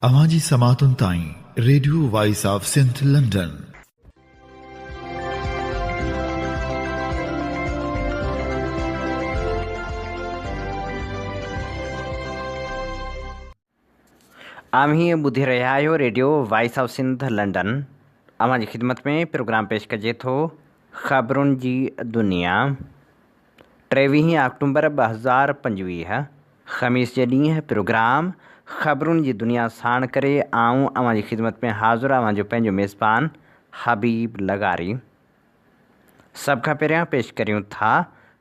अवांजी समातुन ताईं radio voice of Sindh London. आम्ही ॿुधी रहिया आहियो radio voice of Sindh London. अवांजी ख़िदमत में प्रोग्राम पेश कजे थो ख़बरुनि जी दुनिया। 23 अक्टूबर 2025 ख़मीस जे ॾींहुं प्रोग्राम ख़बरुनि जी दुनिया साण करे आऊं अवांजी ख़िदमत में हाज़ुर अवांजो पंहिंजो मेज़बान हबीब लगारी। सभ खां पहिरियां पेश करियूं था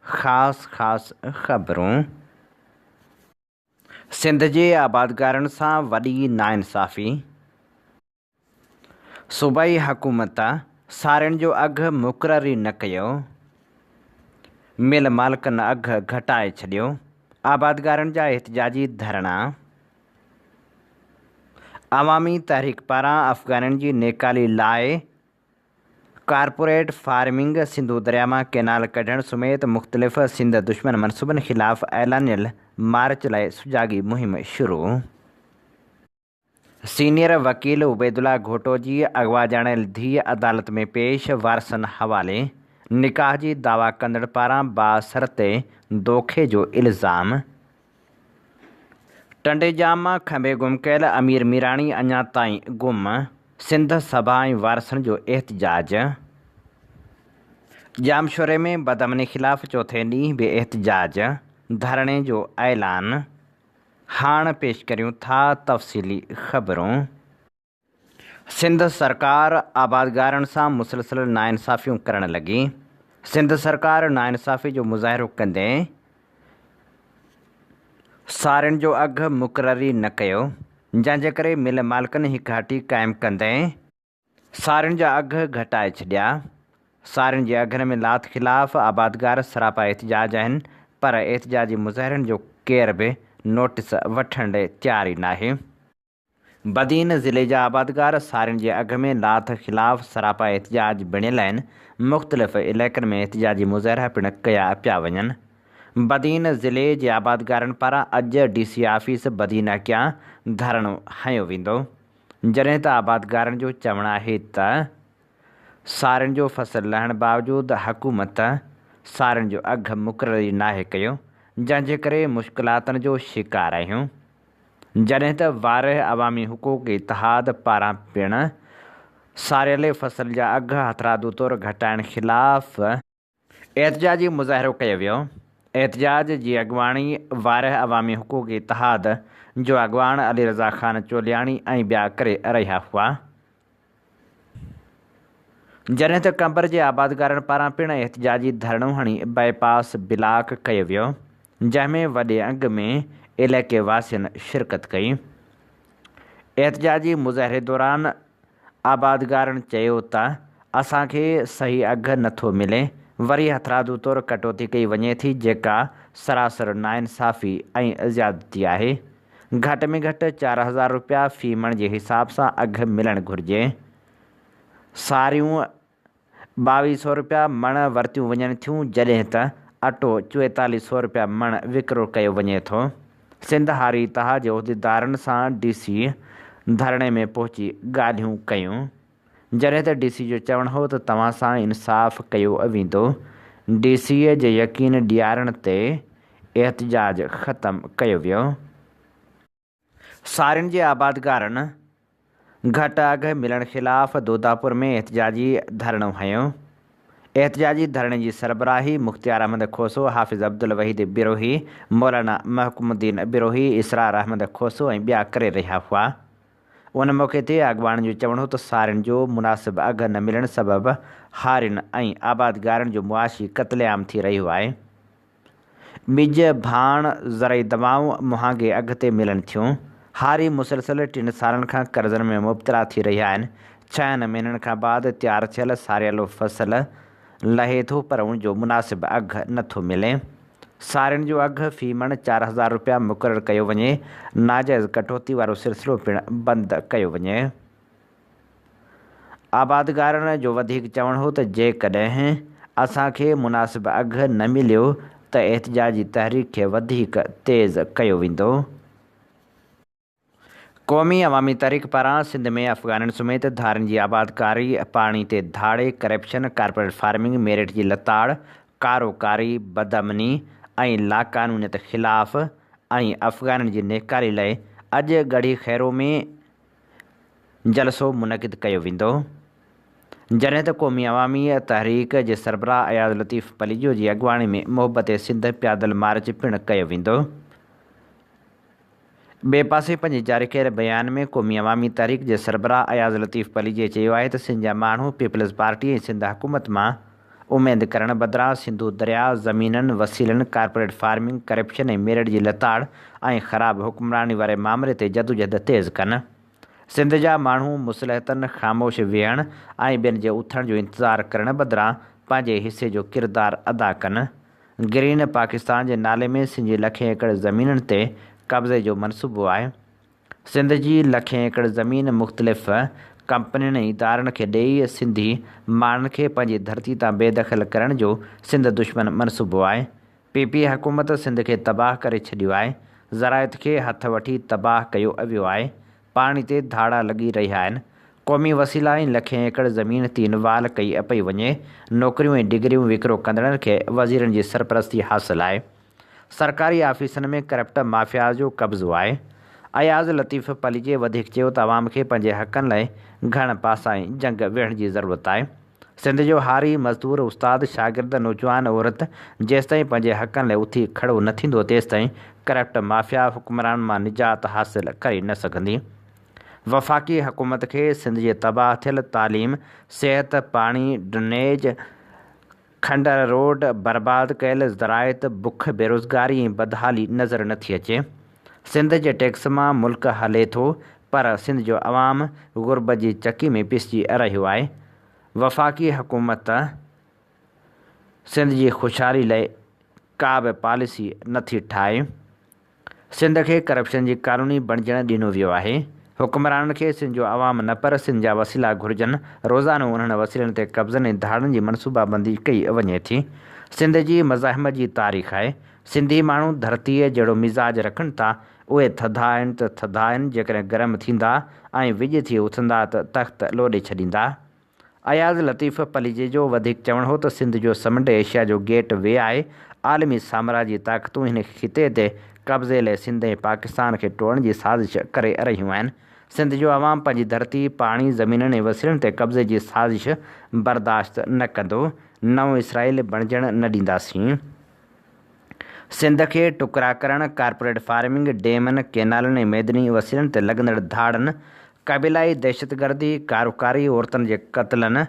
ख़ासि ख़बरूं। सिंध जे आबादगारनि सां वॾी नाइंसाफ़ी। सूबाई हुकूमत सारियुनि जो अघु मुक़ररु ई न कयो। मिल मालिकनि अघु घटाए छॾियो। आबादगारनि जा एहतिजाजी धरणा। अवामी तहरीक पारां अफ़गाननि जी नेकाली लाइ कारपोरेट फार्मिंग, सिंधु दरिया मां कैनाल कढणु समेत मुख़्तलिफ़ सिंध दुश्मन मनसूबनि ख़िलाफ़ ऐलानियल मार्च लाइ सुजाॻी मुहिम शुरू। सीनियर वकील उबैदुल्ला घोटो जी अगवा ॼाणायल धीअ अदालत में पेश, वारसनि हवाले। निकाह जी दावा कंदड़ पारां बासरते दोखे जो इल्ज़ाम। टंडेजाम मां खंबे गुम कयल अमीर मीराणी अञा ताईं गुम, सिंध सभा ऐं वारसनि जो एहतिजाज। जामशोरे में बदअमनी ख़िलाफ़ चौथे ॾींहुं बि एहतिजाज, धरणे जो ऐलान। हाणे पेश करियूं था तफ़सीली ख़बरूं। सिंध सरकार आबादगारनि सां मुसलसिल नाइंसाफ़ियूं करणु लॻी। सिंध सरकार नाइंसाफ़ी जो मुज़ाहिरो कंदे सारियुनि जो अघु मुक़ररु ई न कयो, जंहिंजे करे मिल मालिकनि हिकु हटी क़ाइमु कंदे सारियुनि जा अघु घटाए छॾिया। सारियुनि जे अघनि में लाथ ख़िलाफ़ आबादगार सरापा एहतिजाज आहिनि, पर एहतिजाजी मुज़ाहिरनि जो केर बि नोटिस वठण ॾे तयारु ई नाहे। बदीन ज़िले जा आबादगार सारियुनि जे अघ में लाथ ख़िलाफ़ सरापा एहतिजाज बणियल आहिनि। मुख़्तलिफ़ इलाइक़नि में एहतिजाजी मुज़ाहिरा पिणु कया पिया वञनि। बदीन ज़िले जे आबादगारनि पारां अॼु DC ऑफिस बदीन अॻियां धरणो हंयो वेंदो, जॾहिं त आबादगारनि जो चवणु आहे त सारियुनि जो फ़सुलु लहण बावजूदि हुकूमत सारियुनि जो अघु मुक़ररु ई नाहे कयो, जंहिंजे करे मुश्किलातुनि जो शिकार आहियूं। जॾहिं त वारिह अवामी हुकूक इतिहाद पारां पिणु सारियल फ़सुल जा अघु हथरादू तौरु घटाइण ख़िलाफ़ एहतिजाजी मुज़ाहिरो कयो वियो। एहतिजाज जी अॻुवाणी वारिह अवामी हुकूक इतिहाद जो अॻुवाण अली रज़ा ख़ान चोलियाणी ऐं ॿिया करे रहिया हुआ, जॾहिं त कंबर जे आबादगारनि पारां पिणु एहतिजाजी धरणो हणी बाईपास ब्लाक कयो वियो, जंहिंमें वॾे अंग में इलाइक़े वासियुनि शिरकत कई। एहतिजाजी मुज़ाहिरे दौरान आबादगारनि चयो त असांखे सही अघु नथो मिले, वरी हथरादू तौरु कटौती कई वञे थी, जेका सरासर नाइंसाफ़ी ऐं ज़्यादती आहे। घटि में घटि 4000 रुपया फ़ी मण जे हिसाब सां अघु मिलणु घुरिजे। सारियूं 2200 रुपया मण वरितियूं वञनि थियूं, जॾहिं त अटो 4400 रुपया मण विकिरो कयो वञे थो। सिंध हारी इतिहाद जे उहिदेदारनि सां DC धरणे में पहुची ॻाल्हियूं कयूं, जॾहिं त DC जो चवणु हो त तव्हां सां इंसाफ़ कयो वेंदो। DC जे यकीन ॾियारण ते एहतिजाज ख़तमु कयो वियो। सारियुनि जे आबादगारनि घटि अघु मिलण ख़िलाफ़ दोदापुर में एहतिजाजी धरणो हंयो। एहतिजाजी धरणे जी सरबराही मुख़्तियार अहमद खोसो, हाफ़िज़ अब्दुल वहीद बिरोही, मौलाना महकूमुद्दीन बिरोही, इसरार अहमद खोसो ऐं ॿिया करे रहिया हुआ। उन मौक़े ते अॻुवाणनि जो चवणु हो त सारियुनि जो मुनासिबु अघु न मिलण सबबि हारियुनि ऐं आबादगारनि जो मुआशी क़त्लेआम थी रहियो आहे। ॿिज, भाण, ज़रई दवाऊं मुहांगे अघ ते मिलनि थियूं। हारी मुसलसिल 3 सालनि खां कर्ज़नि में मुब्तला थी रहिया आहिनि। 6 महीननि खां बाद तयारु थियल सारियल फ़सुलु लहे थो, पर उनजो मुनासिबु अघु नथो मिले। सारियुनि जो अघु फ़ी मण 4000 रुपया मुक़ररु कयो वञे। नाजाइज़ कटौती वारो सिलसिलो पिणु बंदि कयो वञे। आबादगारनि जो वधीक चवणु हो त जेकॾहिं असांखे मुनासिबु अघु न मिलियो त एहतिजाजी तहरीक खे वधीक तेज़ कयो वेंदो। क़ौमी अवामी तहरीक पारां सिंध में अफ़गाननि समेत धारनि जी आबादकारी, पाणी ते धाड़े, करप्शन, कारपोरेट फार्मिंग, मेरिट जी लताड़, कारोकारी, बदअमनी ऐं लाक़ानूनियत ख़िलाफ़ ऐं अफ़गाननि जी नेकारी लाइ अॼु गढ़ी खैरो में जलसो मुनक़िद कयो वेंदो, जॾहिं त क़ौमी अवामी तहरीक जे सरबराह अयाज़ लतीफ़ पलीजो जी अॻुवाणी में मोहबत सिंध प्यादल मार्च पिणु कयो वेंदो। ॿिए पासे पंहिंजे जारी कयल बयान में क़ौमी अवामी तहरीक जे सरबराह अयाज़ लतीफ़ पलीजे चयो आहे त सिंध जा माण्हू पीपल्स पार्टी ऐं सिंध हुकूमत मां उमेद करण बदिरां सिंधु दरिया, ज़मीननि, वसीलनि, कारपोरेट फार्मिंग, करप्शन ऐं मेरिट जी लताड़ ऐं ख़राब हुक्मरानी वारे मामले ते जदोजहद तेज़ कनि। सिंध जा माण्हू मुसलहतनि ख़ामोश वेहण ऐं ॿियनि जे उथण जो इंतज़ारु करण बदिरां पंहिंजे हिसे जो किरदारु अदा कनि। ग्रीन पाकिस्तान जे नाले में सिंध जी लखें एकड़ ज़मीननि ते कब्ज़े जो मनसूबो आहे। सिंध जी लखें एकड़ ज़मीन मुख़्तलिफ़ कंपनियुनि ऐं इदारनि खे ॾेई सिंधी माण्हुनि खे पंहिंजी धरती तां बेदख़ल करण जो सिंध दुश्मन मनसूबो आहे। पीपी हुकूमत सिंध खे तबाह करे छॾियो आहे, ज़राइत खे हथ वठी तबाह कयो वियो आहे, पाणी ते धाड़ा लॻी रहिया आहिनि, क़ौमी वसीला ऐं लखें एकड़ ज़मीन तीन वाल कई पई वञे, नौकरियूं ऐं डिग्रियूं विकिरो कंदड़नि खे वज़ीरनि जी सरपरस्ती हासिलु आहे, सरकारी ऑफिसनि में करप्ट माफ़िया जो कब्ज़ो आहे। अयाज़ लतीफ़ पलीजे वधीक चयो त अवाम खे पंहिंजे हक़नि लाइ घण पासां जंग विहण जी ज़रूरत आहे। सिंध जो हारी, मज़दूर, उस्ताद, शागिर्द, नौजवान, औरत जेसिताईं पंहिंजे हक़नि लाइ उथी खड़ो न थींदो तेसिताईं करप्ट माफ़िया हुक्मरान मां निजात हासिलु करे न सघंदी। वफ़ाक़ी हुकूमत खे सिंध जे तबाह थियल तालीम, सिहत, पाणी, ड्रेनेज, खंडर रोड, बर्बाद कयल ज़राइत, बुख, बेरोज़गारी ऐं बदहाली नज़र नथी अचे। सिंध जे टैक्स मां मुल्क हले थो, पर सिंध जो अवाम ग़ुर्बत जी चकी में पिसिजी रहियो आहे। वफ़ाक़ी हुकूमत सिंध जी ख़ुशहाली लाइ का बि पॉलिसी नथी ठाहे। सिंध खे करप्शन जी कॉलोनी बणिजणु ॾिनो वियो आहे। हुक्मराननि खे सिंध जो अवाम न पर सिंध जा वसीला घुरिजनि, रोज़ानो उन्हनि वसीलनि ते कब्ज़नि ऐं धाड़नि जी मनसूबाबंदी कई वञे थी। सिंध जी मज़ाहिमत जी तारीख़ आहे। सिंधी माण्हू धरतीअ जहिड़ो मिज़ाज रखनि था, उहे थधा आहिनि त थधा आहिनि, जेकॾहिं गरम थींदा ऐं विॼ थी उथंदा त तख़्त लोॾे छॾींदा। अयाज़ लतीफ़ पलीजे जो वधीक चवणु हो त सिंध जो समुंड एशिया जो गेट वे आहे। आलमी साम्राजी ताक़तूं हिन ख़िते ते कब्ज़े लाइ सिंध ऐं पाकिस्तान खे टोड़ण जी साज़िश करे रहियूं आहिनि। सिंध जो अवाम पंहिंजी धरती, पाणी, ज़मीननि ऐं वसीलनि ते कब्ज़े जी साज़िश बर्दाश्त न कंदो। नओं इसराइल बणिजणु न ॾींदासीं। सिंध खे टुकरा करणु, कारपोरेट फार्मिंग, डेमनि, केनालनि ऐं मैदनी वसीलनि ते लॻंदड़ धाड़नि, क़बीलाई दहशतगर्दी, कारोकारी, औरतुनि जे क़त्लनि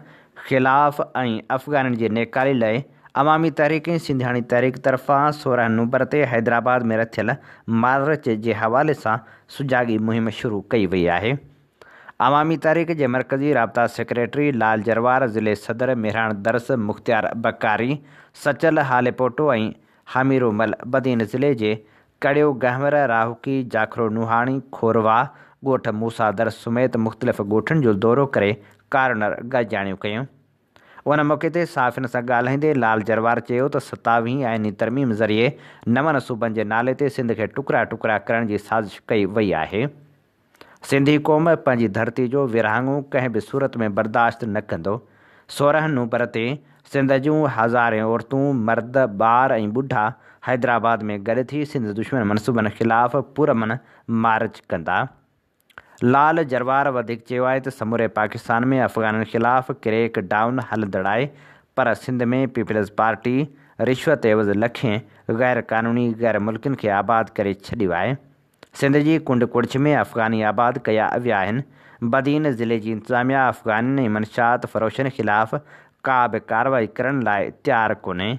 ख़िलाफ़ ऐं अफ़गाननि जी नेकारी लाइ अवामी तहरीक ऐं सिंधियाणी तहरीक तरफ़ां 16 नवंबर ते हैदराबाद में रथियल मार्च जे हवाले सां सुजाॻी मुहिम शुरू कई वई आहे। अवामी तहरीक जे मरकज़ी राब्ता सेक्रेटरी लाल जरवार, ज़िले सदर मेहरान दरस, मुख़्तियार बकारी, सचल हालेपोटो ऐं हमीरोमल बदीन ज़िले जे कड़ियो गहवर, राहुकी, जाखरो नुहाणी, खोरवा, ॻोठ मूसा दरस समेत मुख़्तलिफ़ ॻोठनि जो दौरो करे कार्नर गॾिजाणियूं कयूं। उन मौक़े ते सहाफ़ियुनि सां ॻाल्हाईंदे लाल जरवार चयो त 27वीं आइनी तरमीम ज़रिए 9 सूबनि जे नाले ते सिंध खे टुकड़ा टुकड़ा करण जी साज़िश कई वई आहे। सिंधी क़ौम पंहिंजी धरती जो विरहाङो कंहिं बि सूरत में बर्दाश्त न कंदो। 16 नवंबर ते सिंध जूं हज़ारे औरतूं, मर्द, ॿार ऐं ॿुढा हैदराबाद में गॾु थी सिंध दुश्मन मनसूबनि ख़िलाफ़ पुरमन मार्च कंदा। लाल जरवार वधीक चयो आहे त समूरे पाकिस्तान में अफ़गाननि ख़िलाफ़ क्रैक डाउन हलंदड़ आहे, पर सिंध में पीपल्स पार्टी रिश्वत एवज़ लखें गैर क़ानूनी गैर मुल्कियुनि खे आबाद करे छॾियो आहे। सिंध जी कुंड कुड़िछ में अफ़गानी आबाद कया विया आहिनि। बदीन ज़िले जी इंतिज़ामिया अफ़गाननि ऐं मंशात फ़रोशनि ख़िलाफ़ का बि कार्रवाई करण लाइ तयारु कोन्हे।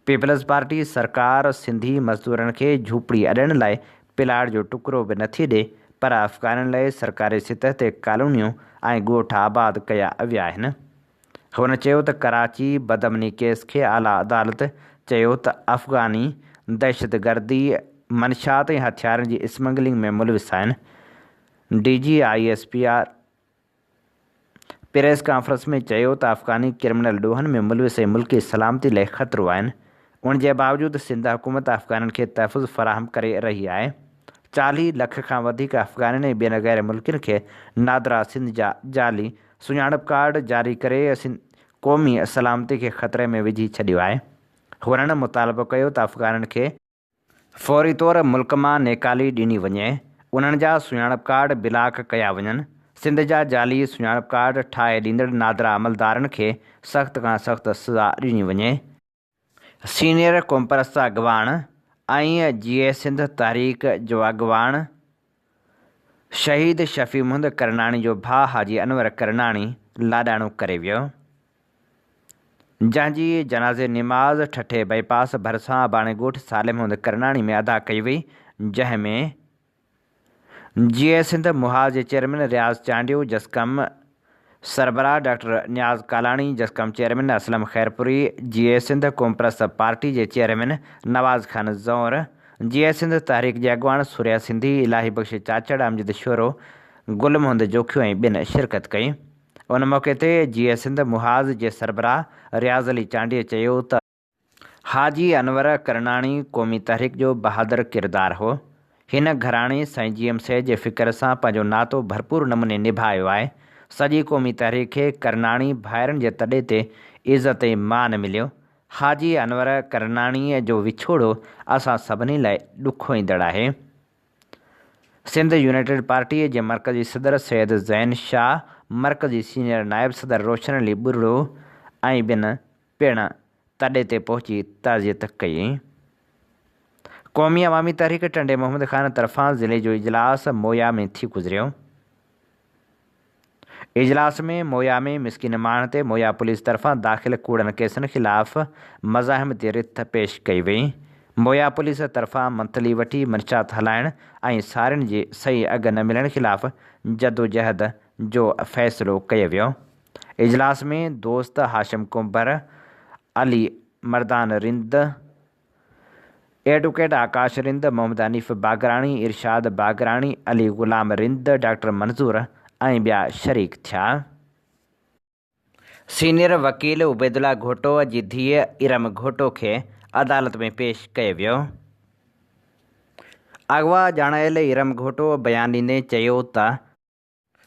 पीपल्स पार्टी सरकार सिंधी मज़दूरनि खे झूपड़ी अॾण लाइ प्लाट जो टुकड़ो बि नथी ॾिए, पर अफ़गाननि लाइ सरकारी सतह ते कॉलोनियूं ऐं ॻोठ आबाद कया विया आहिनि। हुन चयो त कराची बदअमनी केस खे आला अदालत चयो त अफ़गानी दहशतगर्दी, मंशात ऐं हथियारनि जी स्मगलिंग में मुलविस आहिनि। DGISPR प्रेस कॉन्फ्रेंस में चयो त अफ़गानी क्रिमिनल ॾोहनि में मुलविस ऐं मुल्की सलामती लाइ ख़तरो आहिनि। उन जे बावजूदि सिंध हुकूमत अफ़गाननि खे तहफ़ुज़ फ़राहम करे रही आहे। 40 लख खां वधीक अफ़गाननि ऐं ॿियनि गैर मुल्कियुनि खे नादरा सिंध जा जाली सुञाणप कार्ड जारी करे क़ौमी सलामती खे ख़तरे में विझी छॾियो आहे। हुननि मुतालबो कयो त अफ़गाननि खे फ़ौरी तौरु मुल्क मां नेकाली ॾिनी वञे, उन्हनि जा सुञाणप कार्ड ब्लॉक कया वञनि। सिंध जा जाली सुञाणप कार्ड ठाहे ॾींदड़ नादरा अमलदारनि खे सख़्त खां सख़्त सज़ा ॾिनी वञे। सीनियर क़ौमपरस्त अॻवान ऐं GA सिंध तहरीक जो अॻवान शहीद शफ़ी मुहम्मद करनाणी जो भाउ हाजी अनवर करनाणी लाॾाणो करे वियो, जंहिंजी जनाज़े निमाज़ ठठे बाईपास भरिसां बाणे ॻोठ साले मुहम्मद करनाणी में अदा कई वई, जंहिंमें GA सिंध मुहाज़ जे चेयरमैन रियाज़ चांडियो, जसकम सरबराह डॉक्टर नियाज़ कालाणी, जसकम चेयरमैन असलम खैरपुरी, GA सिंध क़ौमपरस्त पार्टी जे चेयरमैन नवाज़ खान ज़ौर, GA सिंध तहरीक जे अॻवान सूर्या सिंधी, इलाही बख़्श चाचड़, अमजद शोरो, गुल मोहम्मद जोखियो ऐं ॿियनि शिरकत कई। उन मौक़े ते GA सिंध मुहाज़ जे सरबराह रियाज़ अली चांडीअ चयो त हाजी अनवर करनाणी क़ौमी तहरीक जो बहादुर किरदारु हो। हिन घराणे साईं GM सैद जे फ़िक्र सां पंहिंजो नातो भरपूर नमूने निभायो आहे। सॼी क़ौमी तहरीक खे करनाणी भाइरनि जे तॾे ते इज़त ऐं मान मिलियो। हाजी अनवर करनाणीअ जो विछोड़ो असां सभिनी लाइ ॾुखो ईंदड़ आहे। सिंध यूनाइटेड पार्टीअ जे मरकज़ी सदर सैयद ज़ैन शाह, मरकज़ी सीनियर नायब सदर रोशन अली बुर्रो ऐं ॿियनि पिणु तॾे ते पहुची ताज़ियत कई। क़ौमी अवामी तहरीक टंडे मोहम्मद ख़ान तरफ़ां ज़िले जो इजलास मोया में थी गुज़रियो। इजलास में मोया में मिसकिन माण्हुनि ते मोया पुलिस तरफ़ां दाख़िल कूड़नि केसनि ख़िलाफ़ मज़ाहिमती रिथ पेश कई वई। मोया पुलिस तरफ़ां मंथली वठी मंशात हलाइण ऐं सारियुनि जे सही अघ न मिलण ख़िलाफ़ जदोजहद जो फ़ैसिलो कयो वियो। इजलास में दोस्त हाशिम कुंबर, अली मर्दान रिंद, एडवोकेट आकाश रिंद, मोहम्मद हनीफ़ बागराणी, इरशाद बागराणी, अली ग़ुलाम रिंद, डॉक्टर मंज़ूर ऐं ॿिया शरीक थिया। सीनियर वकील उबैदुल्ला घोटो जी धीअ इरम घोटो खे अदालत में पेश कयो वियो। अगवा ॼाणायल इरम घोटो बयानु ॾींदे चयो त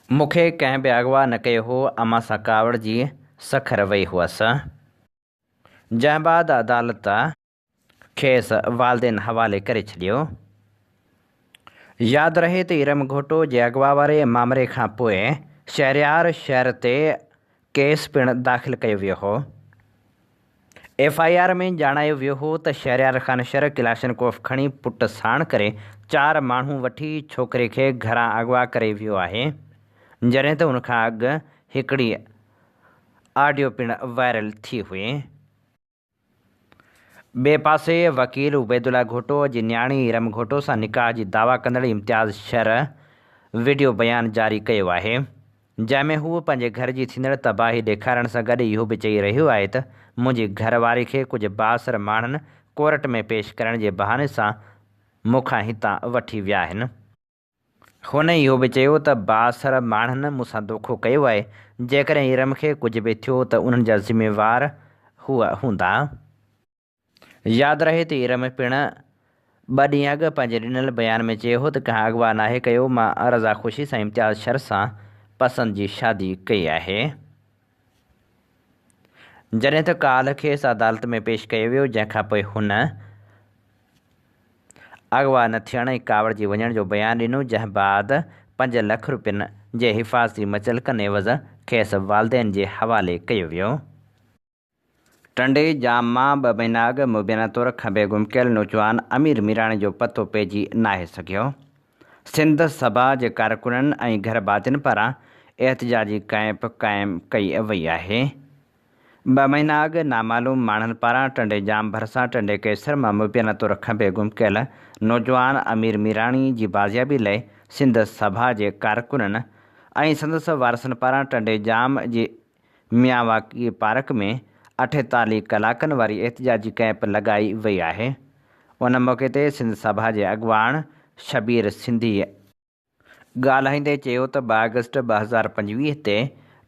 मूंखे कंहिं बि अगवा न कयो हो, अमां सां कावड़ जी सखर वई हुअसि। जंहिं बाद अदालत खेसि वालदेन हवाले करे छॾियो। यादि रहे त इरम घोटो जे अगवा वारे मामले खां पोइ शहरयार शहर ते केस पिणु दाख़िल कयो वियो हो। FIR में ॼाणायो वियो हो त शहरयार ख़ान शहर किलाशनकोफ खणी पुट साण करे 4 माण्हू वठी छोकिरे खे घरां अगवा करे वियो आहे, जॾहिं त उनखां अॻु हिकिड़ी ऑडियो पिणु वायरल थी हुई। ॿिए पासे वकील उबैदुल्ला घोटो जी न्याणी इरम घोटो सां निकाह जी दावा कंदड़ इम्तियाज़ शर वीडियो बयानु जारी कयो आहे, जंहिंमें हू पंहिंजे घर जी थींदड़ तबाही ॾेखारण सां गॾु इहो बि चई रहियो आहे त मुंहिंजी घरवारी खे कुझु बासर माण्हुनि कोर्ट में पेश करण जे बहाने सां मूंखां हितां वठी विया आहिनि। हुन इहो बि चयो त बासर माण्हुनि मूंसां धोखो कयो आहे। जेकॾहिं इरम खे कुझु बि थियो त उन्हनि जा ज़िम्मेवार हूअ हूंदा। यादि रहे त इरम पिणु 2 ॾींहं अॻु पंहिंजे ॾिनल बयान में चयो हो त कंहिं अगवा नाहे कयो, मां रज़ा ख़ुशी सां इम्तियाज़ शर सां पसंदि जी शादी कई आहे। जॾहिं त काल्ह खेसि अदालत में पेश कयो वियो, जंहिंखां पोइ हुन अगवा न थियण ऐं कावड़ जी वञण जो बयानु ॾिनो, जंहिं बाद 5 लख रुपयनि जे हिफ़ाज़ती मचलकनि एवज़ खेसि वालदेन जे हवाले कयो वियो। टंडे जाम मां 2 महीना अॻु मुबैना तौरु खंबे गुम कयल नौजवान अमीर मीराणी जो पतो पइजी नाहे सघियो। सिंध सभा जे कारकुननि ऐं घर बातिन पारां एहतजाजी कैंप क़ाइमु कई वई आहे। 2 महीना अॻु नामालूम माण्हुनि पारां टंडे जाम भरिसां टंडे कैसर मां मुबैना तौरु खंबे गुम कयल नौजवान अमीर मीराणी जी बाज़ियाबी लाइ सिंध सभा जे कारकुननि ऐं संदसि वारसनि पारां टंडे जाम जी मियावाकी पार्क में 48 कलाकनि वारी एहतजाजी कैंप लॻाई वई आहे। उन मौक़े ते सिंध सभा जे अॻवान शबीर सिंधी ॻाल्हाईंदे चयो त 2 अगस्त 2025 ते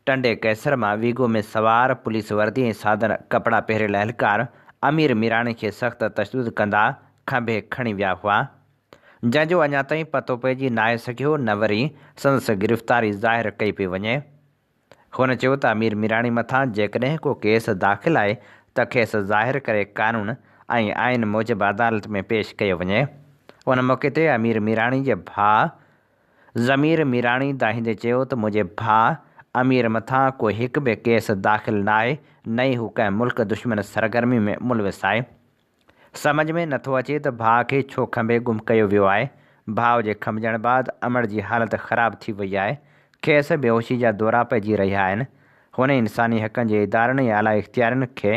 टंडे कैसर मां वीगो में सवार पुलिस वर्दी ऐं सादर कपिड़ा पहिरियल एहलकार अमीर मीराणी खे सख़्तु तशदुद कंदा खंभे खणी विया हुआ। जंहिंजो अञा ताईं पतो पइजी नाहे सघियो न वरी संदसि गिरफ़्तारी ज़ाहिर कई पई वञे। हुन चयो त अमीर मीराणी मथां जेकॾहिं को केस दाख़िल आहे त खेसि ज़ाहिर करे कानून ऐं आइन मूजिबि अदालत में पेश कयो वञे। उन मौक़े ते अमीर मीराणी जे भाउ ज़मीर मीराणी दाहींदे चयो त मुंहिंजे भाउ अमीर मथां को हिकु बि केस दाख़िल न आहे, न ई हू कंहिं मुल्क दुश्मन सरगर्मी में मुलविस आहे। सम्झ में नथो अचे त भाउ खे छो खंभे गुम कयो वियो आहे। भाउ जे खंभजण बैदि अमड़ जी हालत ख़राब थी वई आहे। खेसि बेहोशी जा दौरा पइजी रहिया आहिनि। हुन इंसानी हक़नि जे इदारनि ऐं आला इख़्तियारनि खे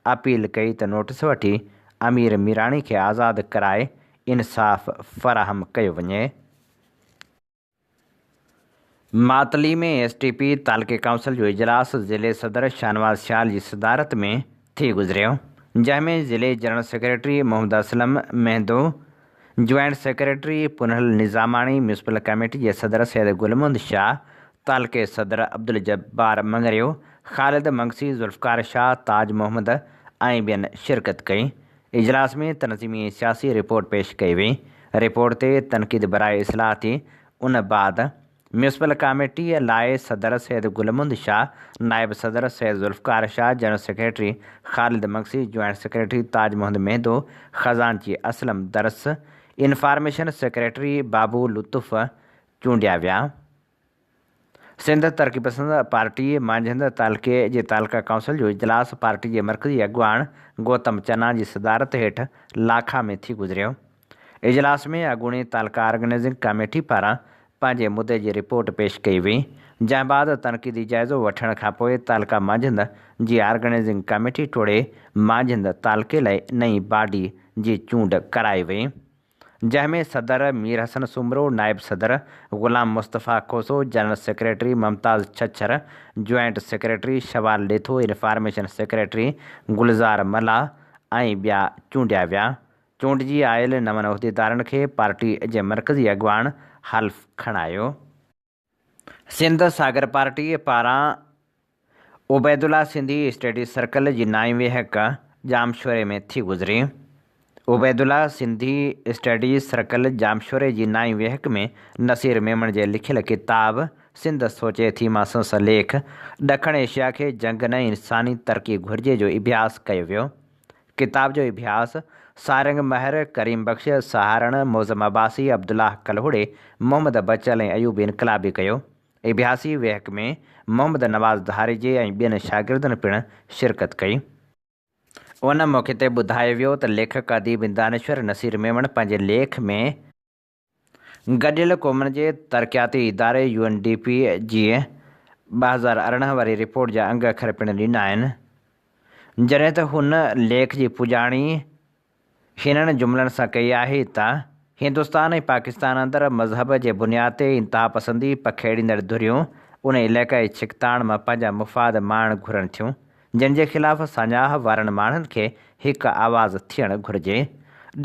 अपील कई त नोटिस वठी अमीर मीराणी खे आज़ादु कराए इंसाफ़ फ़राहम कयो वञे। मातली में STP तालके काउंसिल जो इजलास ज़िले सदर शाहनवाज़ शाल जी सदारत में थी गुज़रियो, जंहिंमें ज़िले general secretary Mohammad Aslam Mahdo, joint secretary Punhal Nizamani, municipal committee जे सदर सैयद गुलमुंद शाह, तालके सदर अब्दुल जब्बार मंगरियो, ख़ालिद मंगसी, ज़ुल्फ़कार शाह, ताज मोहम्मद ऐं ॿियनि शिरकत कई। इजलास में तनज़ीमी सियासी रिपोर्ट पेश कई वई। रिपोर्ट ते तनक़ीद बराए इस्लाह थी। उन बाद म्यूनसिपल कमेटीअ लाइ सदर सैयद गुलमुंद शाह, नायब सदर सैयद ज़ुल्फ़कार शाह, जनरल सेक्रेटरी ख़ालिद मंगसी, ज्वाइंट सेक्रेटरी ताज मोहम्मद महदो, ख़ज़ानची असलम दरस, इंफॉर्मेशन सेक्रेटरी बाबू लुत्फ़ चूंडिया विया। सिंध तरक़ी पसंद पार्टी मांझंद तालके जे तालका काउंसिल जो इजलास पार्टी जे मरकज़ी अॻुवाण गौतम चन्ना जी सदारत हेठि लाखा में थी गुज़रियो। इजलास में अॻूणी तालका ऑर्गेनाइज़िंग कमेटी पारां पंहिंजे मुदे जी रिपोर्ट पेश कई वई, जंहिं बैदि तनक़ीदी जाइज़ो वठण खां पोइ तालका मांझंद जी ऑर्गेनाइज़िंग कमेटी टोड़े मांझंद तालके लाइ नई बॉडी जी चूंड कराई वई, जंहिंमें सदर मीर हसन सुमरो, नायब सदर Ghulam Mustafa Khoso, general secretary Mumtaz Chhachhar, joint secretary Shawal Letho, information secretary Gulzar Mala ऐं ॿिया चूंडिया विया। चूंडिजी आयल नवनि उहिदेदारनि खे पार्टी जे मरकज़ी अॻुवाण हल्फ़ खणायो। सिंध सागर पार्टी पारां उबैदुल्ला सिंधी स्टडी सर्कल जी 9वीं वेहक जामशोरे में थी गुज़री। उबैदुल्ला सिंधी स्टडी सर्कल जामशोरे जी 9वीं वेहक में नसीर मेमण जे लिखियल किताब सिंध सोचे थी मां संस लेख ॾखण एशिया खे जंग न इंसानी तरक़ी घुरिजे जो इबियास कयो वियो। किताब जो इबियास सारंग महर, करीम बख्श, सहारण, मौज़म अब्बासी, अब्दुल्लाह कलहुड़े, मोहम्मद बचल ऐं अयूब इनकलाबी कयो। इबियासी वेहक में मोहम्मद नवाज़ धारिजे ऐं ॿियनि शागिर्दनि पिणु शिरकत कई। उन मौक़े ते ॿुधायो वियो त लेखक अदीब दानेश्वर नसीर मेमण पंहिंजे लेख में गॾियल क़ौमनि जे तरक़ियाती इदारे UNDP जी 2018 वारी रिपोर्ट जा अंग अखर पिणु ॾिना आहिनि, जॾहिं त हुन लेख जी पुॼाणी हिननि जुमलनि सां कई आहे त हिंदुस्तान ऐं पाकिस्तान अंदरि मज़हब जे बुनियाद ते इंतिहा पसंदी पखेड़ींदड़ धुरियूं उन इलाइक़ाई छिकताण मां पंहिंजा मुफ़ाद माणणु घुरनि थियूं, जिन जे ख़िलाफ़ साञाह वारनि माण्हुनि खे हिकु आवाज़ थियणु घुरिजे।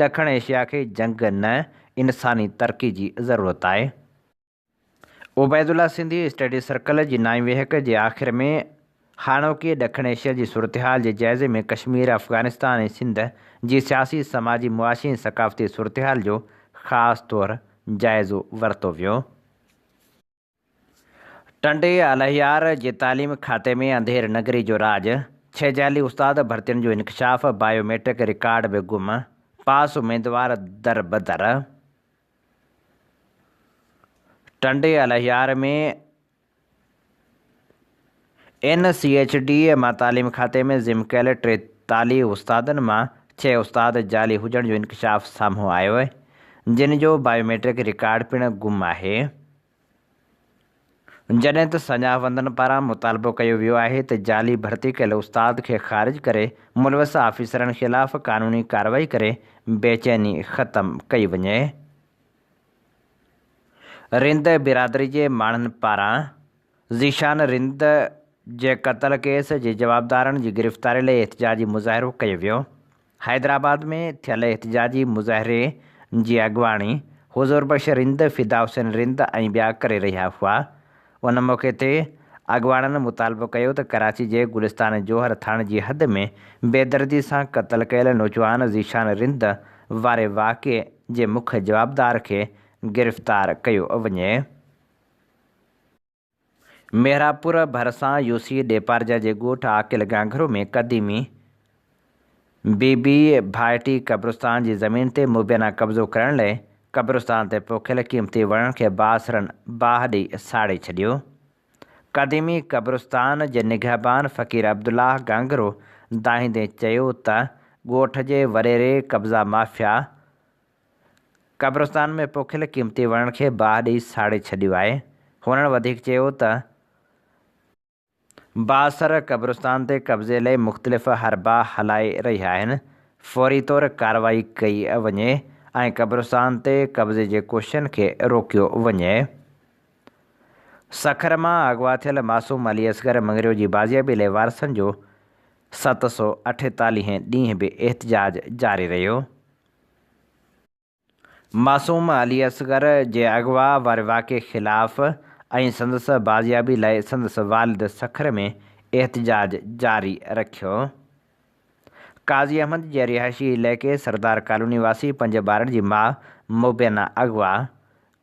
ॾखण एशिया खे जंग न इंसानी तरक़ी जी ज़रूरत आहे। उबैदुल्ला सिंधी स्टडी सर्कल जी 9वीं वेहक जे आख़िर में हाणोकी ॾखण एशिया जी सूरतहाल जे जाइज़े में कश्मीर, अफ़गानिस्तान ऐं सिंध जी सियासी, समाजी, मुआशी ऐं सक़ाफ़ती सूरतहाल जो ख़ासि तौरु जाइज़ो वरितो वियो। टंडे अलहियार जे तालीम खाते में अंधेर नगरी जो राज, 6 जाली उस्ताद भर्तियुनि जो इंकशाफ, बायोमेट्रिक रिकॉर्ड बि गुम, पास उम्मीदवार दर बदर। टंडे अलहियार में NCHD मां तालीम खाते में ज़िम कयल 43 उस्तादनि मां 6 उस्ताद जाली हुजण जो इंकशाफ साम्हूं आयो आहे, जिन जो बायोमेट्रिक रिकॉर्ड पिणु गुम आहे, जॾहिं त सञावंदनि पारां मुतालबो कयो वियो आहे त जाली भर्ती कयल उस्ताद खे ख़ारिज करे मुलविस ऑफिसरनि ख़िलाफ़ क़ानूनी कार्रवाई करे बेचैनी ख़तमु कई वञे। रिंद बिरादरी जे माण्हुनि पारां ज़ीशान रिंद जे क़त्ल केस जे जवाबदारनि जी गिरफ़्तारी लाइ एहतिजाजी मुज़ाहिरो कयो वियो। हैदराबाद में थियल एहतिजाजी मुज़ाहिरे जी अॻुवाणी हुज़ूर बख्श रिंद, फ़िदा हुसैन रिंद ऐं ॿिया करे रहिया हुआ। उन मौक़े ते अॻुवाणनि मुतालबो कयो त कराची जे गुलिस्तान जोहर थाणे जी हद में बेदर्दी सां क़त्ल कयल नौजवान ज़ीशान रिंद वारे वाक़िए जे मुख्य जवाबदार खे गिरफ़्तार कयो वञे। मेहरापुर भरिसां यूसी डेपारजा जे ॻोठ आकिल गांघरो में क़दीमी बीबी भाइटी क़ब्रिस्तान जी ज़मीन ते मुबैना कब्ज़ो करण लाइ क़ब्रिस्तान ते पोखियल क़ीमती वणनि खे बासरनि बाह ॾेई साड़े छॾियो। क़दीमी क़ब्रिस्तान जे निगहबान फ़क़ीर अब्दुल्लाह गांगरो दाहींदे चयो त ॻोठ जे वॾेरे कब्ज़ा माफ़िया क़ब्रिस्तान में पोखियल क़ीमती वणनि खे बाह ॾेई साड़े छॾियो आहे। हुननि वधीक चयो त बासर क़ब्रिस्तान ते कब्ज़े लाइ मुख़्तलिफ़ हरबा हलाए रहिया आहिनि। फ़ौरी तौरु कार्रवाई कई वञे ऐं क़ब्रिस्तान ते कब्ज़े जे कोशिशनि खे रोकियो वञे। सखर मां अगवा थियल मासूम अली असगर मंगरियो जी बाज़ियाबी लाइ वारसनि जो 748 ॾींहं बि एहतिजाज जारी रहियो। मासूम अली असगर जे अगवा वारे वाक़े ख़िलाफ़ ऐं संदसि बाज़ियाबी लाइ संदसि वालिद सखर में एहतिजाज जारी रखियो। काज़ी अहमद जे रिहाइशी इलाइक़े सरदार कॉलोनी वासी 5 ॿारनि जी माउ मुबैना अगवा।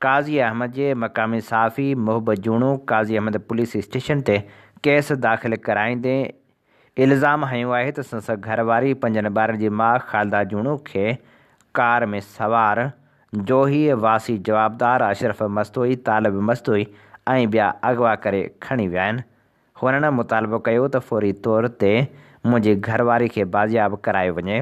काज़ी अहमद जे मक़ामी सहाफ़ी मोहब्बत जूणो काज़ी अहमद पुलिस स्टेशन ते केस दाख़िल कराईंदे इल्ज़ाम हयो आहे त संदसि घरवारी 5 ॿारनि जी माउ ख़ालिदा जूणो खे कार में सवार जोही वासी जवाबदार अशरफ मस्तोई तालिब मस्तोई ऐं ॿिया अगवा करे खणी विया आहिनि। हुननि मुतालबो कयो त फ़ौरी तौर ते मुंहिंजी घरवारी खे बाज़ियाब करायो वञे।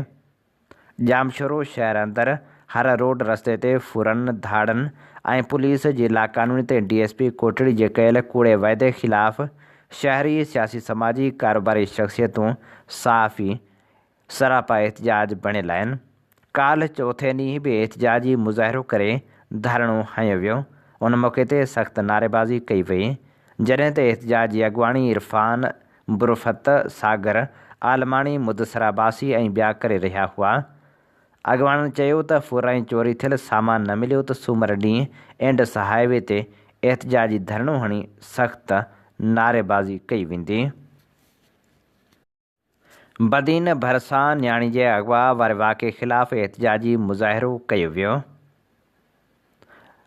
जामशोरो शहर अंदरि हर रोड रस्ते ते फुरनि धाड़नि ऐं पुलिस जी लाक़ानूनी ते DSP कोटड़ी जे कयल कूड़े वाइदे ख़िलाफ़ शहरी सियासी समाजी कारोबारी शख़्सियतूं सहाफ़ी सरापा एहतिजाज बणियल आहिनि। काल्ह चौथे ॾींहुं बि एहतिजाजी मुज़ाहिरो करे धरणो हंयो वियो। उन मौक़े ते सख़्त नारेबाज़ी कई वई जॾहिं त एहतिजाज जी अॻुवाणी इरफ़ान बुरफ़त सागर आलमाणी मुदसर अब्बासी ऐं ॿिया करे रहिया हुआ। अॻुवाणनि चयो त फुर ऐं चोरी थियल सामान न मिलियो त सूमरु ॾींहुं एंडस हाईवे ते एहतिजाजी धरणो हणी सख़्त नारेबाज़ी कई वेंदी। बदीन भरिसां न्याणी जे अगवा वारे वाक़े ख़िलाफ़ एहतिजाजी मुज़ाहिरो कयो वियो।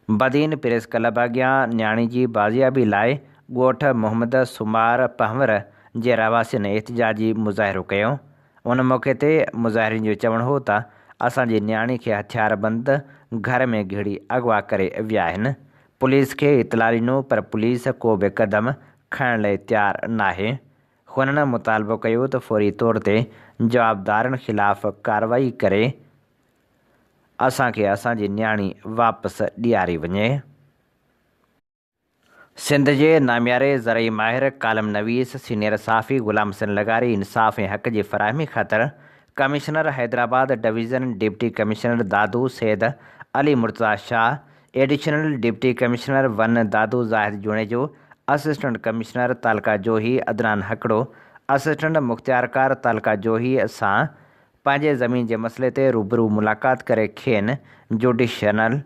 बदीन प्रेस क्लब अॻियां न्याणी जी बाज़ियाबी लाइ ॻोठ मोहम्मद सुमार पहवर जे रहवासियुनि एहतिजाजी मुज़ाहिरो कयो। उन मौक़े ते मुज़ाहिरीन जो चवणु हो त असांजी न्याणी खे हथियारबंद घर में घिड़ी अगवा करे विया आहिनि। पुलिस खे इतला ॾिनो पर पुलिस को बि क़दम खणण लाइ तयारु नाहे। हुननि मुतालबो कयो त फ़ौरी तौर ते जवाबदारनि ख़िलाफ़ कार्रवाई करे असांखे असांजी न्याणी वापसि ॾियारी वञे। सिंध जे नामियारे ज़रई माहिर कालम नवीस सीनियर सहाफ़ी ग़ुलाम हसन लगारी इंसाफ़ ऐं हक़ जी फ़राहमी ख़ातिर commissioner Hyderabad division deputy commissioner Dadu Syed Ali Murtaza Shah additional deputy commissioner one Dadu Zahid जूणे जो असिस्टेंट कमिश्नर तालका जोही अदनान हकड़ो असिस्टेंट मुख़्तियारकार तालका जोही सां पंहिंजे ज़मीन जे मसइले ते रूबरू मुलाक़ात करे खेनि judicial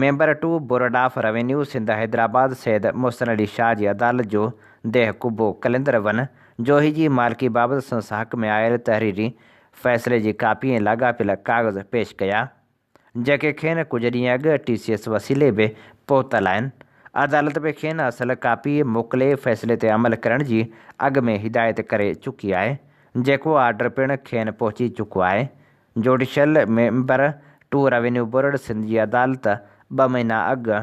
member 2 board of revenue Sindh Hyderabad Syed Mohsin Ali Shah जी अदालत जो देह कुबो कलिंदर वन जोही जी मालिकी बाबति संदसि हक़ में आयल तहरीरी फ़ैसिले जी कापी ऐं लाॻापियल काग़ज़ पेश कया जेके खेनि कुझु ॾींहं अॻु TCS वसीले बि पहुतल आहिनि। अदालत बि खेनि असल कापी मोकिले फ़ैसिले ते अमल करण जी अॻु में हिदायत करे चुकी आहे जेको आर्डर पिणु खेनि पहुची चुको आहे। Judicial member 2 revenue board Sindh जी अदालत 2 महीना अॻु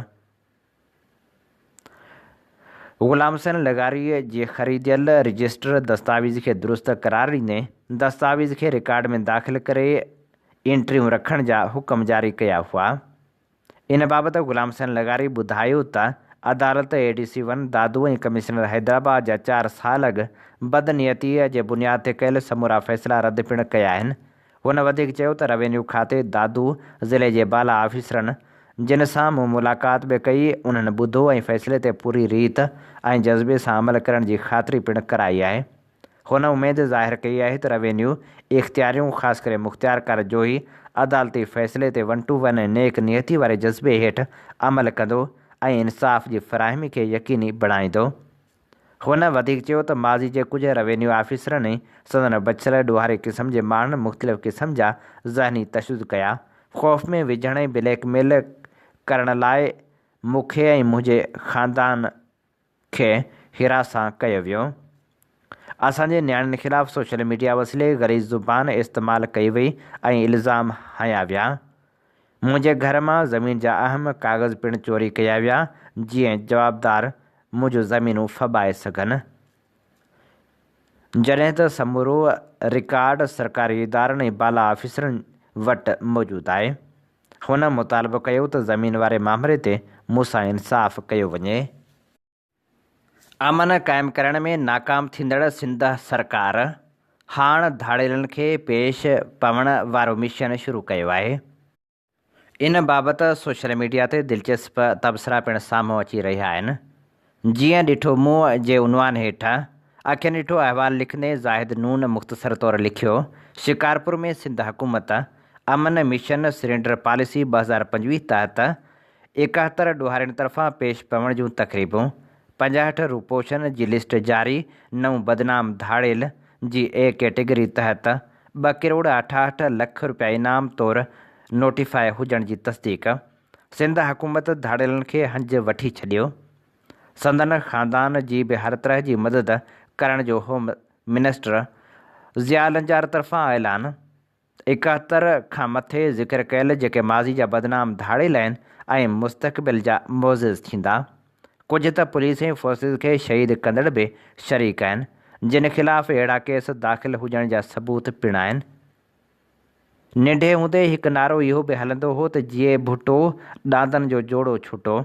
ग़ुलाम हसन लगारी जे ख़रीदियल रजिस्टर दस्तावेज़ खे दुरुस्त करार ॾींदे दस्तावेज़ खे रिकॉर्ड में दाख़िल करे एंट्रियूं रखण जा हुकम जारी कया हुआ। इन बाबति ग़ुलाम हसन लगारी ॿुधायो त अदालत ADC 1 दादू ऐं कमिश्नर हैदराबाद जा 4 साल अॻु बदनियतीअ जे बुनियाद ते कयल समूरा फ़ैसिला रद्द पिणु कया आहिनि। हुन वधीक चयो त रेवेन्यू खाते दादू ज़िले जे बाला ऑफिसरनि जिन सां मूं मुलाक़ात बि कई उन्हनि ॿुधो ऐं फ़ैसिले ते पूरी रीत ऐं जज़्बे सां अमल करण जी ख़ातिरी पिणु कराई आहे। हुन उमेद ज़ाहिर कई आहे त रेवेन्यू इख़्तियारियूं ख़ासि करे मुख़्तियारकार जोही अदालती फ़ैसिले ते 1 to 1 नेक नियती वारे जज़्बे हेठि अमल कंदो ऐं इंसाफ़ जी फ़राहमी खे यकीनी बणाईंदो। हुन वधीक चयो त माज़ी जे कुझु रेवेन्यू ऑफिसरनि संदन बचियल ॾोहारे क़िस्म जे माण्हुनि मुख़्तलिफ़ क़िस्म जा ज़हनी तशदुद कया। ख़ौफ़ में विझण ऐं ब्लैकमेल करण लाइ मूंखे ऐं मुंहिंजे ख़ानदान खे हिरासां कयो वियो। असांजे नियाणियुनि ख़िलाफ़ सोशल मीडिया वसीले ग़लीज़ ज़ुबान इस्तेमालु कई वई ऐं इल्ज़ाम हया विया। मुंहिंजे घर मां ज़मीन जा अहम काग़ज़ पिणु चोरी कया विया, जीअं जवाबदार मुंहिंजूं ज़मीनूं फॿाए सघनि। जॾहिं त समूरो रिकॉर्ड सरकारी इदारनि ऐं बाला ऑफिसरनि वटि मौजूदु आहे। हुन मुतालबो कयो त ज़मीन वारे मामले ते मूंसां इंसाफ़ कयो वञे। अमन क़ाइमु करण में नाकाम थींदड़ सिंध सरकार हाणे धाड़ेलनि खे पेश पवण वारो मिशन शुरू कयो आहे। इन बाबति सोशल मीडिया ते दिलचस्प तबसरा पिणु साम्हूं अची रहिया आहिनि। जीअं ॾिठो मुंहुं जे उनवान हेठां अखियुनि ॾिठो अहवालु लिखंदे ज़ाहिद नून मुख़्तसर तौरु लिखियो, शिकारपुर में सिंध हुकूमत अमन मिशन सिलेंडर पॉलिसी 2025 तहत 71 ॾोहारियुनि तरफ़ां पेश पवण जूं तक़रीबूं, 65 रुपोशन जी लिस्ट जारी, 9 बदनाम धाड़ेल जी ए कैटेगरी तहत 2 करोड़ 68 लख रुपया इनाम तौरु नोटिफाए हुजण जी तस्दीक। सिंध हुकूमत धाड़ेलनि खे हंज वठी छॾियो। संदन ख़ानदान जी बि हर तरह जी मदद करण जो होम मिनिस्टर ज़िया लंजार तरफ़ां ऐलान। 71 खां मथे ज़िक्र कयल जेके माज़ी जा बदनाम धाड़ेल आहिनि ऐं मुस्तक़बिल जा मोज़िज़ थींदा। कुझु त पुलिस ऐं फोर्सिस खे शहीद कंदड़ बि शरीक आहिनि, जिन ख़िलाफ़ अहिड़ा केस दाख़िल हुजण जा सबूत पिणु आहिनि। निंढे हूंदे हिकु नारो इहो बि हलंदो हो त जीअं भुट्टो ॾांदनि जो जोड़ो छुटो।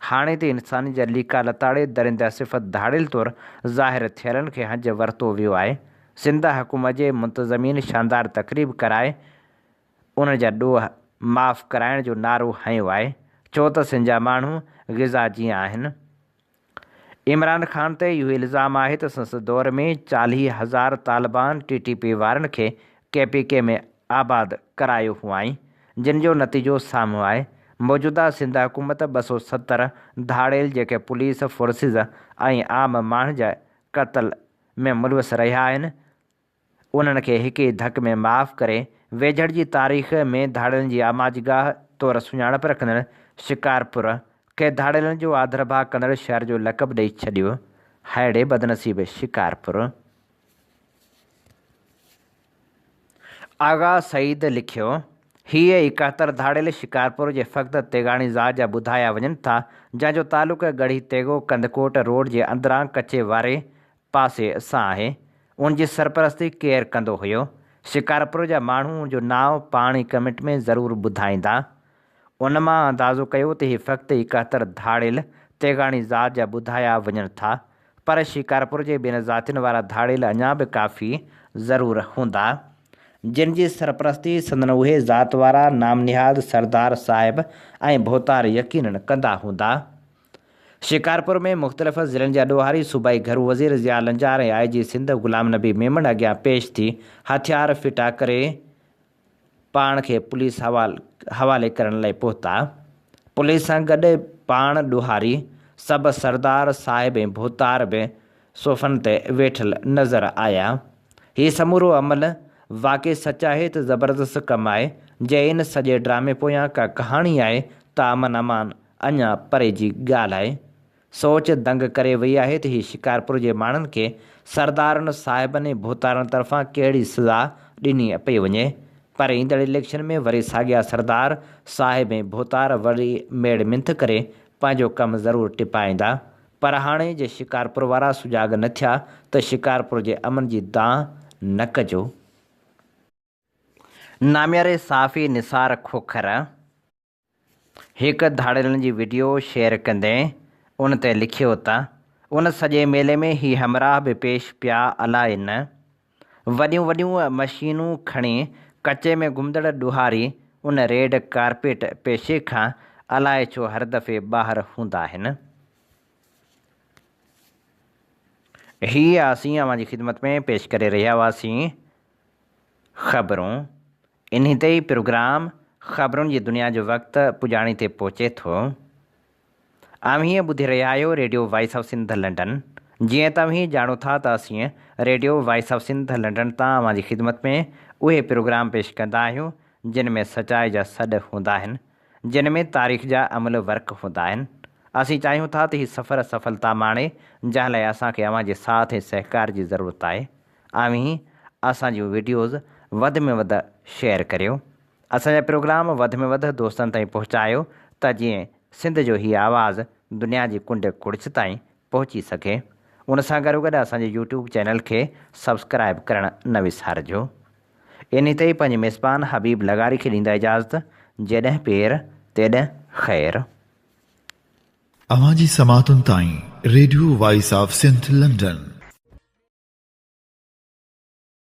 हाणे त इंसानी जा लीका लताड़े दरिंदा सिफ़त धाड़ेल तौरु ज़ाहिर थियलनि खे हंज वरितो वियो आहे। सिंध हुकूमत जे मुंतज़मीन शानदार तक़रीब कराए उन जा ॾोह माफ़ कराइण जो नारो हंयो आहे, छो त सिंध जा माण्हू ग़िज़ा जीअं आहिनि। इमरान ख़ान ते इहो इल्ज़ाम आहे त संसद दौर में 40,000 तालिबान TTP वारनि खे KPK में आबाद करायो हुआईं, जिन जो नतीजो साम्हूं आहे। मौजूदा सिंध हुकूमत 270 धाड़ेल जेके पुलिस फोर्सिस ऐं आम माण्हू जा क़त्ल में मुलविस रहिया आहिनि, उन्हनि खे हिकु ई धक में माफ़ करे वेझड़ जी तारीख़ में धाड़ेलनि जी आमाजगाह तौरु सुञाणप रखंदड़ शिकारपुर खे धाड़ेलनि जो आदरभाउ कंदड़ शहर जो लक़ब ॾेई छॾियो। हाणे बदनसीब शिकारपुर। आगा सईद लिखियो, हीअ 71 धाड़ेल शिकारपुर जे फ़क़्ति तेगाणी ज़ात जा ॿुधाया वञनि था, जंहिंजो तालुक़ गढ़ी तेगो कंदकोट रोड जे अंदरां कचे वारे पासे सां आहे। उन जी सरपरस्ती केरु कंदो हुयो? शिकारपुर जा माण्हू जो नाव पाण ई कमेंट में ज़रूरु ॿुधाईंदा। उन मां अंदाज़ो कयो त हीअ फ़क़्ति 71 धाड़ेल तेगाणी ज़ात जा ॿुधाया वञनि था, पर शिकारपुर जे ॿिनि ज़ातियुनि वारा धाड़ेल अञा बि काफ़ी ज़रूरु हूंदा, जिन जी सरपरस्ती संदन उहे ज़ात वारा नामनिहाद सरदार साहिब ऐं भोतार यकीनन कंदा हूंदा। शिकारपुर में मुख़्तलिफ़ ज़िलनि जा ॾोहारी सूबाई घरू वज़ीर ज़िया लंजार ऐं IG सिंध ग़ुलाम नबी मेमन अॻियां पेश थी हथियार फिटा करे पाण खे पुलिस हवाले करण लाइ पहुता। पुलिस सां गॾु पाण ॾोहारी सभु सरदार साहिब ऐं भोतार बि सोफ़नि ते वेठल नज़र आया। हीउ समूरो अमल वाक़ई सच आहे त ज़बरदस्त कमु आहे, जंहिं इन सॼे ड्रामे पोयां का कहाणी आहे त अमन अमान अञा परे जी ॻाल्हि आहे। सोच दंग करे वई आहे त हीउ शिकारपुर जे माण्हुनि खे सरदारनि साहिबनि ऐं भोतारनि तरफ़ां कहिड़ी सज़ा ॾिनी पई वञे, पर ईंदड़ इलेक्शन में वरी साॻिया सरदार साहिब ऐं भोतार वरी मेड़ मिंथ करे पंहिंजो कमु ज़रूरु टिपाईंदा। पर हाणे जे शिकारपुर वारा सुजाॻ न थिया त शिकारपुर जे अमन जी दांह न कजो। नामियारे साफ़ी निसार खोखर हिकु धाड़ेलनि जी वीडियो शेयर कंदे उन ते लिखियो त उन सॼे मेले में ही हमराह बि पेश पिया अलाए न। वॾियूं वॾियूं मशीनूं खणी कचे में घुमंदड़ ॾोहारी उन रेड कारपेट पेशे खां अलाए छो हर दफ़े ॿाहिरि हूंदा आहिनि। हीअ असीं अव्हांजी ख़िदमत में पेश करे रहिया हुआसीं ख़बरूं। इन्ही ते ई प्रोग्राम ख़बरुनि जी दुनिया जो वक़्तु पुॼाणी ते पहुचे थो। अव्हीं ॿुधी रहिया आहियो radio voice of Sindh London. जीअं तव्हीं ॼाणो था त असीं radio voice of Sindh London तां अव्हांजी ख़िदमत में उहे प्रोग्राम पेश कंदा आहियूं जिन में सचाई जा सॾ हूंदा आहिनि, जिन में तारीख़ जा अमल वर्क हूंदा आहिनि। असीं चाहियूं था त हीउ सफ़र सफलता माणे, जंहिं लाइ असांखे अव्हां जे साथ ऐं सहकार जी ज़रूरत आहे। ऐं असां जूं वीडियोज़ वधि में वधि शेयर करियो, असांजा प्रोग्राम वधि में वधि दोस्तनि ताईं पहुचायो, त जीअं सिंध जो हीअ आवाज़ु दुनिया जी कुंड कुड़िच ताईं पहुची सघे। उन सां गॾोगॾु असांजे यूट्यूब चैनल खे सब्सक्राइब करणु न विसारिजो। इन ते ई पंहिंजे मेज़बान हबीब लगारी खे ॾींदा इजाज़त। जॾहिं पेर तेॾहिं ख़ैरु। अवां जी समातुनि ताईं radio voice of Sindh London